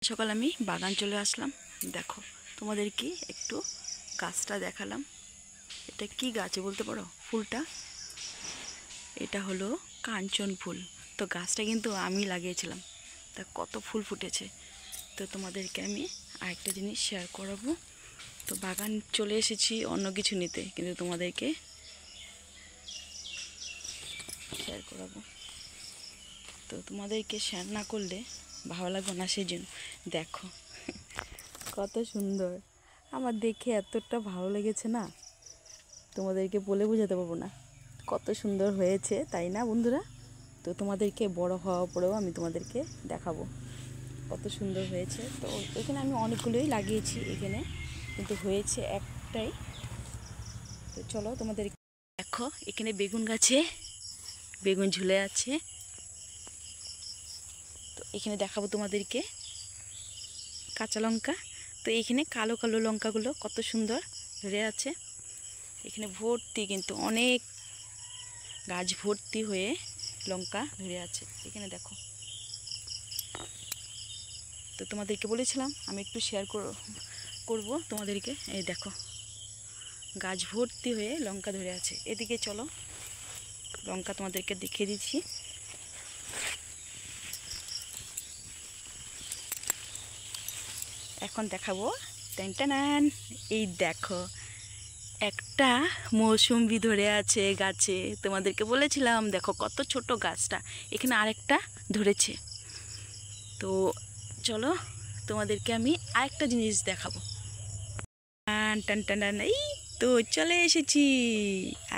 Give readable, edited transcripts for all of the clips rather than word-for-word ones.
সকাল আমি বাগান চলে আসলাম। দেখো তোমাদেরকে একটু গাছটা দেখালাম। এটা কি গাছ বলতে পারো? ফুলটা এটা হলো কাঞ্চন ফুল। তো গাছটা কিন্তু আমি লাগিয়েছিলাম, তা কত ফুল ফুটেছে। তো তোমাদেরকে আমি আরেকটা জিনিস শেয়ার করাবো। তো বাগান চলে এসেছি অন্য কিছু নিতে, কিন্তু তোমাদেরকে শেয়ার করাবো। তো তোমাদেরকে শেয়ার না করলে ভালো লাগবে না, সেই জন্য দেখো কত সুন্দর। আমার দেখে এতটা ভালো লেগেছে না, তোমাদেরকে বলে বোঝাতে পারবো না কত সুন্দর হয়েছে, তাই না বন্ধুরা? তো তোমাদেরকে বড় হওয়ার পরেও আমি তোমাদেরকে দেখাবো কত সুন্দর হয়েছে। তো এখানে আমি অনেকগুলোই লাগিয়েছি এখানে, কিন্তু হয়েছে একটাই। তো চলো তোমাদের দেখো, এখানে বেগুন গাছে বেগুন ঝুলে আছে। তো এখানে দেখাবো তোমাদেরকে কাঁচা লঙ্কা। তো এইখানে কালো কালো লঙ্কাগুলো কত সুন্দর ধরে আছে। এখানে ভর্তি, কিন্তু অনেক গাছ ভর্তি হয়ে লঙ্কা ধরে আছে। এখানে দেখো, তো তোমাদেরকে বলেছিলাম আমি একটু শেয়ার করব তোমাদেরকে। এই দেখো গাছ ভর্তি হয়ে লঙ্কা ধরে আছে। এদিকে চলো লঙ্কা তোমাদেরকে দেখিয়ে দিচ্ছি। এখন দেখাবো টান। এই দেখো একটা মৌসুম্বি ধরে আছে গাছে। তোমাদেরকে বলেছিলাম দেখো কত ছোট গাছটা, এখানে আরেকটা ধরেছে। তো চলো তোমাদেরকে আমি আরেকটা জিনিস দেখাবো। টান টান টান টান, এই তো চলে এসেছি।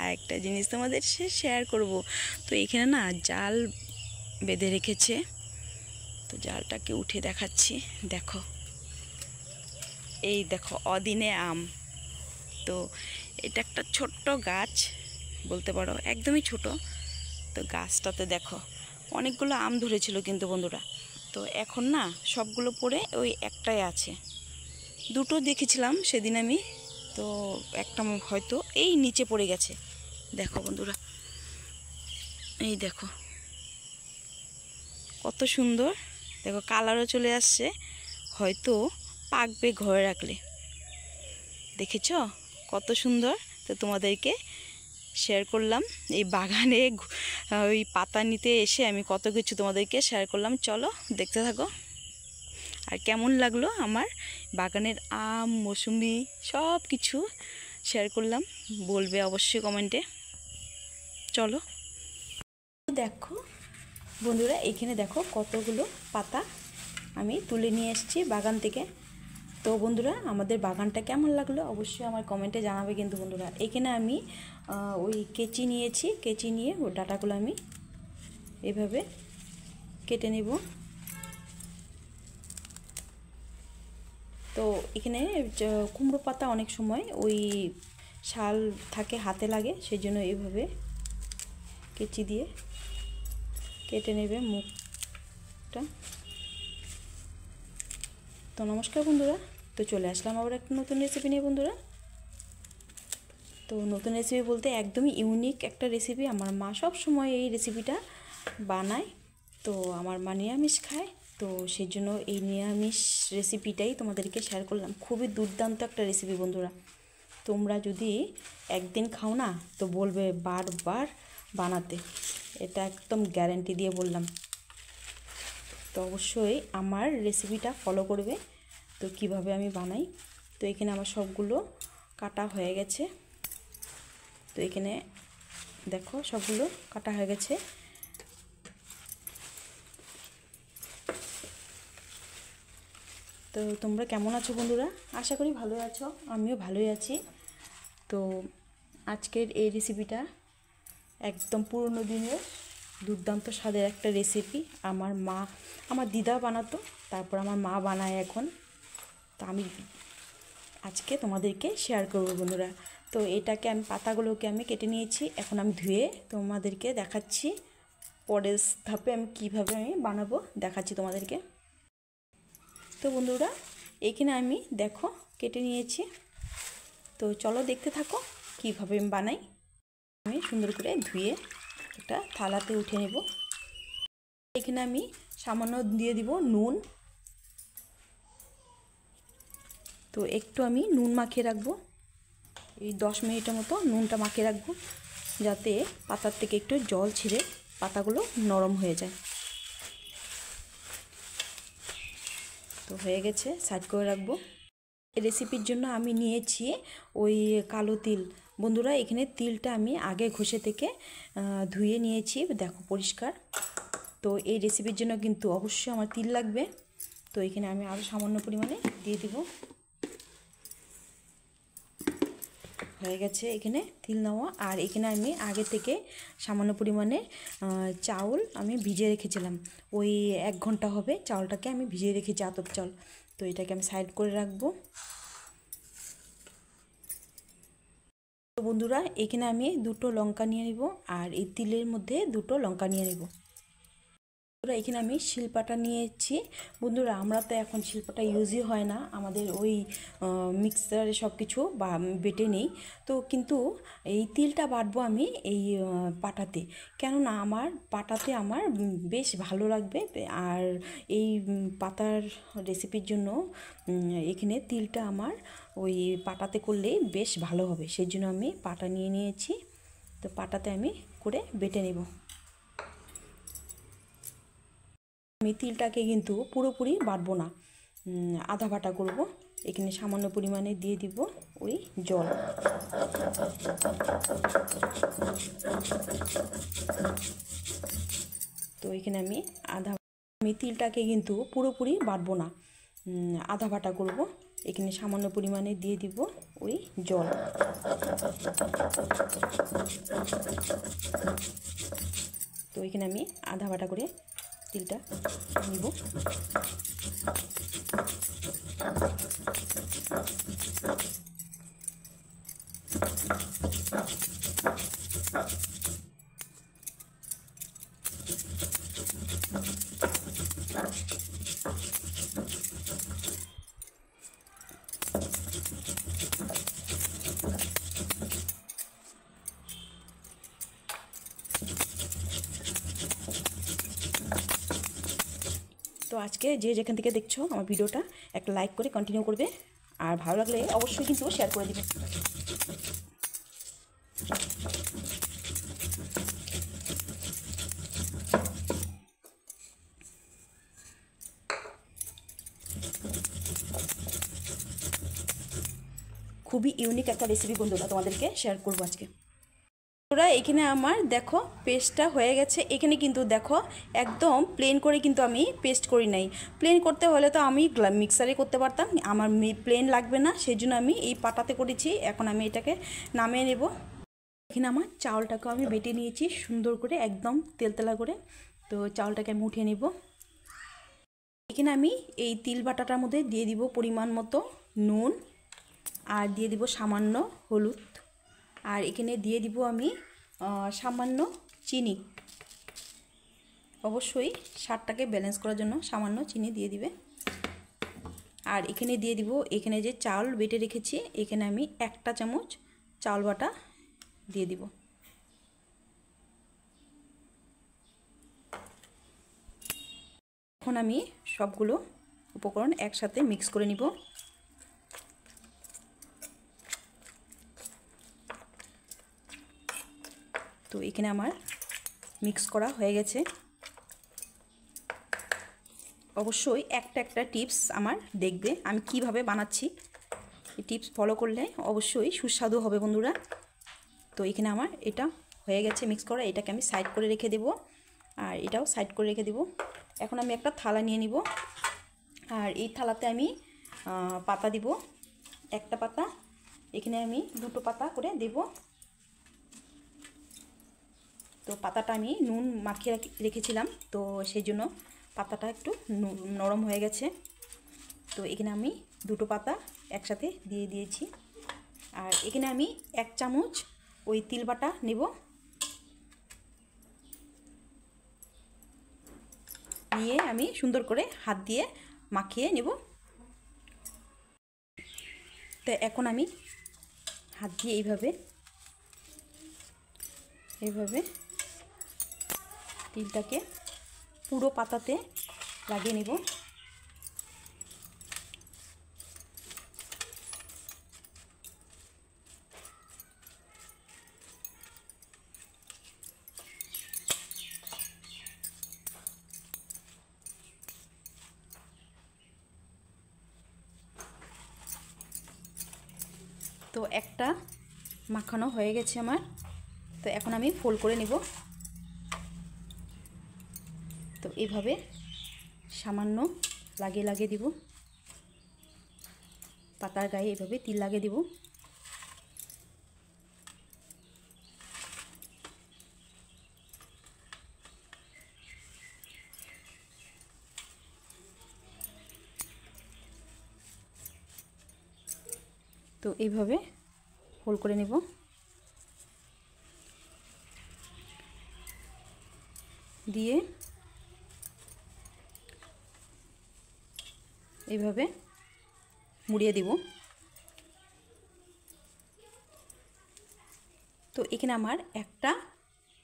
আরেকটা জিনিস তোমাদের শেয়ার করব। তো এখানে না জাল বেঁধে রেখেছে, তো জালটাকে উঠে দেখাচ্ছি। দেখো এই দেখো অদিনে আম। তো এটা একটা ছোট্ট গাছ বলতে পারো, একদমই ছোট। তো গাছটাতে দেখো অনেকগুলো আম ধরেছিল কিন্তু বন্ধুরা, তো এখন না সবগুলো পড়ে ওই একটাই আছে। দুটো দেখেছিলাম সেদিন আমি, তো একটা হয়তো এই নিচে পড়ে গেছে। দেখো বন্ধুরা, এই দেখো কত সুন্দর। দেখো কালারও চলে আসছে, হয়তো পাকবে ঘরে রাখলে। দেখেছ কত সুন্দর। তো তোমাদেরকে শেয়ার করলাম এই বাগানে ওই পাতা নিতে এসে আমি কত কিছু তোমাদেরকে শেয়ার করলাম। চলো দেখতে থাকো। আর কেমন লাগলো আমার বাগানের আম মৌসুমি সব কিছু শেয়ার করলাম, বলবে অবশ্যই কমেন্টে। চলো দেখো বন্ধুরা, এখানে দেখো কতগুলো পাতা আমি তুলে নিয়ে এসেছি বাগান থেকে। তো বন্ধুরা আমাদের বাগানটা কেমন লাগলো অবশ্যই আমার কমেন্টে জানাবে। কিন্তু বন্ধুরা এখানে আমি ওই কেচি নিয়েছি, কেচি নিয়ে ওই ডাঁটাগুলো আমি এভাবে কেটে নেব। তো এখানে কুমড়ো পাতা অনেক সময় ওই শাল থাকে হাতে লাগে, সেই জন্য এইভাবে কেচি দিয়ে কেটে নেবে মুখটা। তো নমস্কার বন্ধুরা, তো চলে আসলাম আবার একটা নতুন রেসিপি নিয়ে বন্ধুরা। তো নতুন রেসিপি বলতে একদমই ইউনিক একটা রেসিপি। আমার মা সব সময় এই রেসিপিটা বানায়। তো আমার মা নিরামিষ খায়, তো সেই জন্য এই নিরামিষ রেসিপিটাই তোমাদেরকে শেয়ার করলাম। খুবই দুর্দান্ত একটা রেসিপি বন্ধুরা। তোমরা যদি একদিন খাও না তো বলবে বারবার বানাতে, এটা একদম গ্যারান্টি দিয়ে বললাম। তো অবশ্যই আমার রেসিপিটা ফলো করবে। তো কিভাবে আমি বানাই, তো এখানে আমার সবগুলো কাটা হয়ে গেছে। তো এখানে দেখো সবগুলো কাটা হয়ে গেছে। তো তোমরা কেমন আছো বন্ধুরা? আশা করি ভালোই আছো, আমিও ভালোই আছি। তো আজকের এই রেসিপিটা একদম পুরনো দিনের দুর্দান্ত স্বাদের একটা রেসিপি। আমার দিদা বানাতো, তারপর আমার মা বানায় এখন। তো আমি আজকে তোমাদেরকে শেয়ার করবো বন্ধুরা। তো এটাকে আমি পাতাগুলোকে আমি কেটে নিয়েছি, এখন আমি ধুয়ে তোমাদেরকে দেখাচ্ছি। পরের ধাপে আমি কীভাবে আমি বানাবো দেখাচ্ছি তোমাদেরকে। তো বন্ধুরা এখানে আমি দেখো কেটে নিয়েছি। তো চলো দেখতে থাকো কীভাবে আমি বানাই। আমি সুন্দর করে ধুয়ে একটা থালাতে উঠে নেব। এখানে আমি সামান্য দিয়ে দিব নুন, তো একটু আমি নুন মাখিয়ে রাখবো, এই 10 মিনিটের মতো নুনটা মাখিয়ে রাখবো, যাতে পাতার থেকে একটু জল ছিঁড়ে পাতাগুলো নরম হয়ে যায়। তো হয়ে গেছে, সাইড করে রাখবো। এই রেসিপির জন্য আমি নিয়েছি ওই কালো তিল। বন্ধুরা, এখানে তিলটা আমি আগে ঘষে থেকে ধুয়ে নিয়েছি, দেখো পরিষ্কার। তো এই রেসিপির জন্য কিন্তু অবশ্যই আমার তিল লাগবে। তো এখানে আমি আরও সামান্য পরিমাণে দিয়ে দিব। হয়ে গেছে এখানে তিল নেওয়া। আর এখানে আমি আগে থেকে সামান্য পরিমাণে চাউল আমি ভিজিয়ে রেখেছিলাম, ওই 1 ঘন্টা হবে চাউলটাকে আমি ভিজিয়ে রেখেছি, আতপ চাল। তো এটাকে আমি সাইড করে রাখবো। তো বন্ধুরা, এখানে আমি 2টো লঙ্কা নিয়ে নিব, আর এই তিলের মধ্যে 2টো লঙ্কা নিয়ে নিব। বন্ধুরা, এখানে আমি শিলপাটা নিয়েছি। বন্ধুরা, আমরা তো এখন শিলপাটা ইউজই হয় না, আমাদের ওই মিক্সারে সব কিছু বা বেটে নেই। তো কিন্তু এই তিলটা বাটবো আমি এই পাটাতে, কেননা আমার পাটাতে আমার বেশ ভালো লাগবে। আর এই পাতার রেসিপির জন্য এখানে তিলটা আমার ওই পাটাতে করলেই বেশ ভালো হবে, সেই জন্য আমি পাটা নিয়ে নিয়েছি। তো পাটাতে আমি করে বেটে নেব। আমি তিলটাকে কিন্তু পুরোপুরি বাটবো না, আধা বাটা করব। এখানে সামান্য পরিমাণে দিয়ে দিব ওই জল। তো এখানে আমি তিলটাকে কিন্তু পুরোপুরি বাটবো না, আধা বাটা করব। এখানে সামান্য পরিমাণে দিয়ে দিব ওই জল। তো এখানে আমি আধা বাটা করে তিলটা নিব। তো আজকে যে যেখান থেকে দেখছো আমার ভিডিওটা একটা লাইক করে কন্টিনিউ করবে, আর ভালো লাগলে অবশ্যই কিন্তু শেয়ার করে দিবে। খুবই ইউনিক একটা রেসিপি বন্ধুরা, তোমাদেরকে শেয়ার করবো আজকে। বন্ধুরা, এখানে আমার দেখো পেস্টটা হয়ে গেছে। এখানে কিন্তু দেখো একদম প্লেন করে কিন্তু আমি পেস্ট করি নাই। প্লেন করতে হলে তো আমি মিক্সারে করতে পারতাম, আমার প্লেন লাগবে না, সেই জন্য আমি এই পাটাতে করেছি। এখন আমি এটাকে নামিয়ে নেব। এখানে আমার চাউলটাকে আমি বেটে নিয়েছি সুন্দর করে, একদম তেলতেলা করে। তো চাউলটাকে আমি উঠিয়ে নেব। এখানে আমি এই তিল বাটাটার মধ্যে দিয়ে দিব পরিমাণ মতো নুন, আর দিয়ে দিব সামান্য হলুদ, আর এখানে দিয়ে দিব আমি সামান্য চিনি। অবশ্যই স্বাদটাকে ব্যালেন্স করার জন্য সামান্য চিনি দিয়ে দিবে। আর এখানে দিয়ে দিব, এখানে যে চাল বেটে রেখেছি, এখানে আমি 1টা চামচ চাল বাটা দিয়ে দিব। এখন আমি সবগুলো উপকরণ একসাথে মিক্স করে নিব। তো এখানে আমার মিক্স করা হয়ে গেছে। অবশ্যই একটা টিপস আমার দেখবে আমি কিভাবে বানাচ্ছি, এই টিপস ফলো করলে অবশ্যই সুস্বাদু হবে বন্ধুরা। তো এখানে আমার এটা হয়ে গেছে মিক্স করা, এটাকে আমি সাইড করে রেখে দেব, আর এটাও সাইড করে রেখে দেব। এখন আমি একটা থালা নিয়ে নিব, আর এই থালাতে আমি পাতা দিব, 1টা পাতা। এখানে আমি 2টো পাতা করে দেব। তো পাতাটা আমি নুন মাখিয়ে রেখেছিলাম, তো সেই জন্য পাতাটা একটু নরম হয়ে গেছে। তো এখানে আমি 2টো পাতা একসাথে দিয়ে দিয়েছি। আর এখানে আমি 1 চামচ ওই তিল বাটা নেব, নিয়ে আমি সুন্দর করে হাত দিয়ে মাখিয়ে নেব। তো এখন আমি হাত দিয়ে এইভাবে তিলটাকে পুরো পাতাতে লাগিয়ে নেব। তো একটা মাখানো হয়ে গেছে আমার। তো এখন আমি ফোল্ড করে নিব। তো এইভাবে সামান্য লাগিয়ে লাগিয়ে দিব, পাতার গায়ে এভাবে তিল লাগিয়ে দিব। তো এইভাবে ফোল্ড করে নেব। দিয়ে এইভাবে মুড়িয়ে দিব। তো এখানে আমার একটা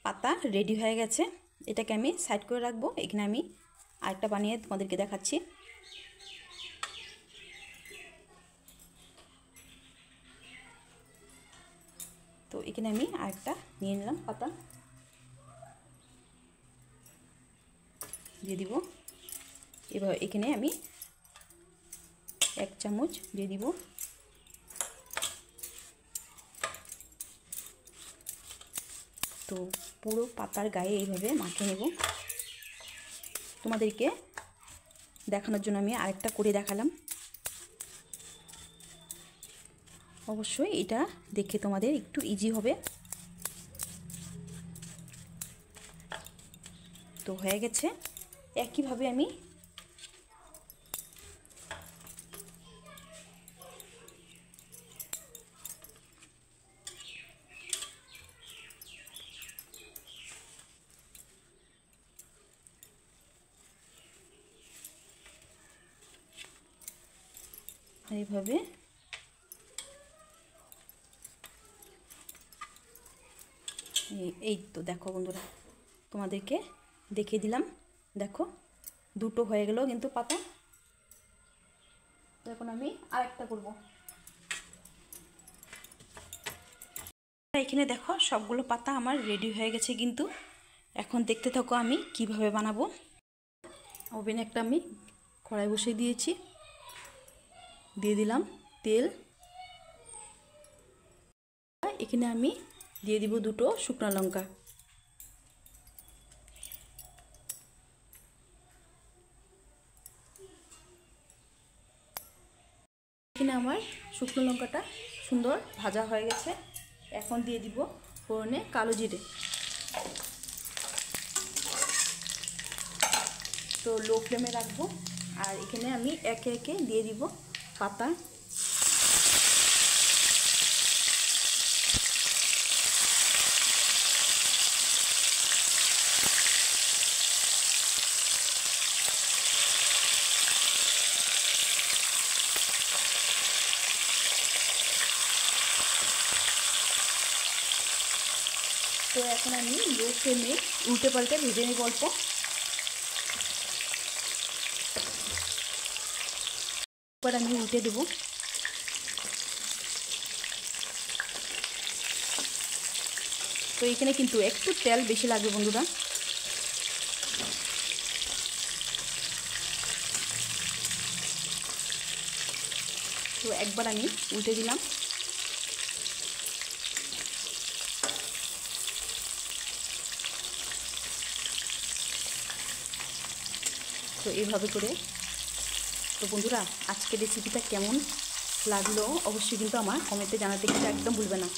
পাতা রেডি হয়ে গেছে, এটাকে আমি সাইড করে রাখবো। এখানে আমি আরেকটা বানিয়ে তোমাদেরকে দেখাচ্ছি। তো এখানে আমি আরেকটা নিয়ে নিলাম পাতা, দিয়ে দিব। এবার এখানে আমি 1 চামচ দিয়ে দিব। তো পুরো পাতার গায়ে এইভাবে মাখিয়ে নেব। তোমাদেরকে দেখানোর জন্য আমি আরেকটা করে দেখালাম। অবশ্যই এটা দেখে তোমাদের একটু ইজি হবে। তো হয়ে গেছে। একইভাবে আমি এইভাবে এই তো দেখো বন্ধুরা, তোমাদেরকে দেখিয়ে দিলাম। দেখো দুটো হয়ে গেল কিন্তু পাতা। তো এখন আমি আরেকটা করব। এখানে দেখো সবগুলো পাতা আমার রেডি হয়ে গেছে কিন্তু। এখন দেখতে থাকো আমি কিভাবে বানাবো। ওভেনে একটা আমি কড়াই বসিয়ে দিয়েছি, দিয়ে দিলাম তেল। এখানে আমি দিয়ে দিব 2টো শুকনো লঙ্কা। এখানে আমার শুকনো লঙ্কাটা সুন্দর ভাজা হয়ে গেছে। এখন দিয়ে দিব ফোড়নে কালো জিরে। তো লো ফ্লেমে রাখবো। আর এখানে আমি একে একে দিয়ে দিব পাতা। তো এখন আমি লো ফ্লেমে উল্টে পাল্টে ভেজে নেব অল্প। এবার আমি উল্টে দেব। তো এখানে কিন্তু একটু তেল বেশি লাগবে বন্ধুরা। তো একবার আমি উল্টে দিলাম। তো এইভাবে করে। তো বন্ধুরা আজকের রেসিপিটা কেমন লাগলো অবশ্যই কিন্তু আমার কমেন্টে জানাতে কিন্তু একদম ভুলবে না।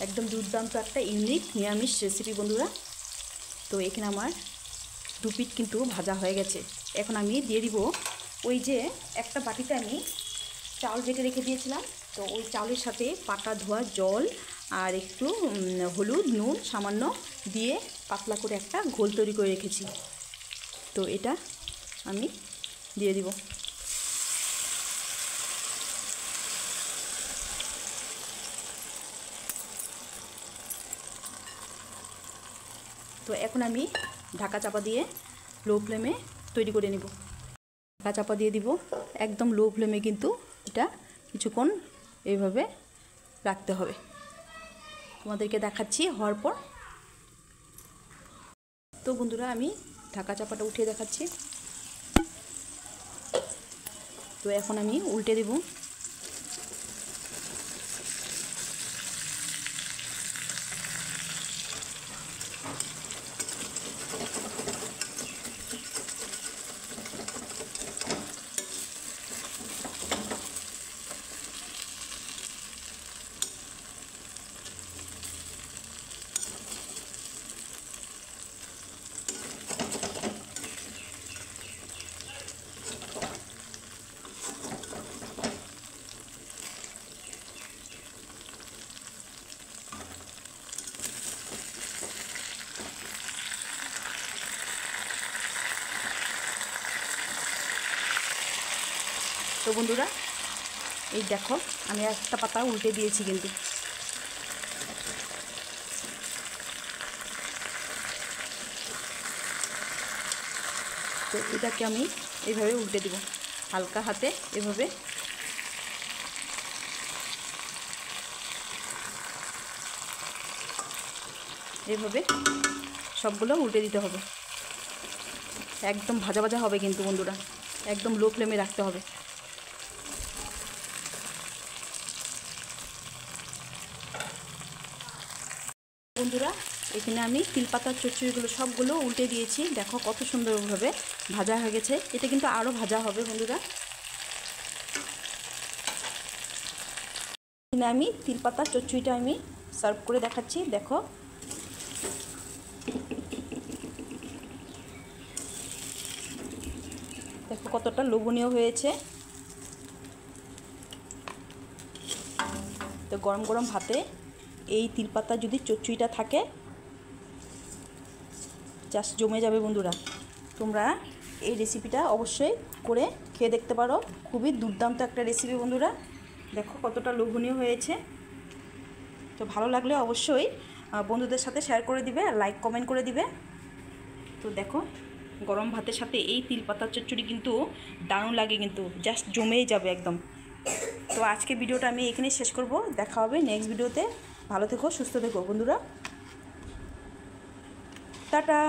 একদম দুর্দান্ত একটা ইউনিক নিরামিষ রেসিপি বন্ধুরা। তো এখানে আমার 2 পিঠ কিন্তু ভাজা হয়ে গেছে। এখন আমি দিয়ে দিব ওই যে একটা বাটিতে আমি চাউল বেটে রেখে দিয়েছিলাম। তো ওই চাউলের সাথে পাটা ধোয়া জল আর একটু হলুদ নুন সামান্য দিয়ে পাতলা করে একটা ঘোল তৈরি করে রেখেছি। তো এটা আমি দিয়ে দিব। তো এখন আমি ঢাকা চাপা দিয়ে লো ফ্লেমে তৈরি করে নেব। ঢাকা চাপা দিয়ে দিব একদম লো ফ্লেমে, কিন্তু এটা কিছুক্ষণ এইভাবে রাখতে হবে। তোমাদেরকে দেখাচ্ছি হওয়ার পর। তো বন্ধুরা আমি ঢাকা চাপাটা উঠিয়ে দেখাচ্ছি। তো এখন আমি উল্টে দেব। তো বন্ধুরা এই দেখো আমি একটা পাতা উল্টে দিয়েছি কিন্তু। তো এটাকে আমি এইভাবে উল্টে দিব হালকা হাতে, এভাবে এভাবে সবগুলো উল্টে দিতে হবে। একদম ভাজা ভাজা হবে কিন্তু বন্ধুরা, একদম লো ফ্লেমে রাখতে হবে। বন্ধুরা এখানে আমি তিলপাতার চচ্চড়িগুলো সবগুলো উল্টে দিয়েছি, দেখো কত সুন্দরভাবে ভাজা হয়ে গেছে। এটা কিন্তু আরও ভাজা হবে বন্ধুরা। এখানে আমি তিলপাতার চচ্চড়িটা আমি সার্ভ করে দেখাচ্ছি, দেখো দেখো কতটা লোভনীয় হয়েছে। তো গরম গরম ভাতে এই তিলপাতা যদি চচ্চড়িটা থাকে জাস্ট জমে যাবে বন্ধুরা। তোমরা এই রেসিপিটা অবশ্যই করে খেয়ে দেখতে পারো, খুবই দুর্দান্ত একটা রেসিপি বন্ধুরা। দেখো কতটা লোভনীয় হয়েছে। তো ভালো লাগলে অবশ্যই বন্ধুদের সাথে শেয়ার করে দিবে আর লাইক কমেন্ট করে দিবে। তো দেখো গরম ভাতের সাথে এই তিলপাতার চচ্চড়ি কিন্তু দারুণ লাগে, কিন্তু জাস্ট জমেই যাবে একদম। তো আজকে ভিডিওটা আমি এখানেই শেষ করব, দেখা হবে নেক্সট ভিডিওতে। ভালো থেকো, সুস্থ থেকো বন্ধুরা, টাটা।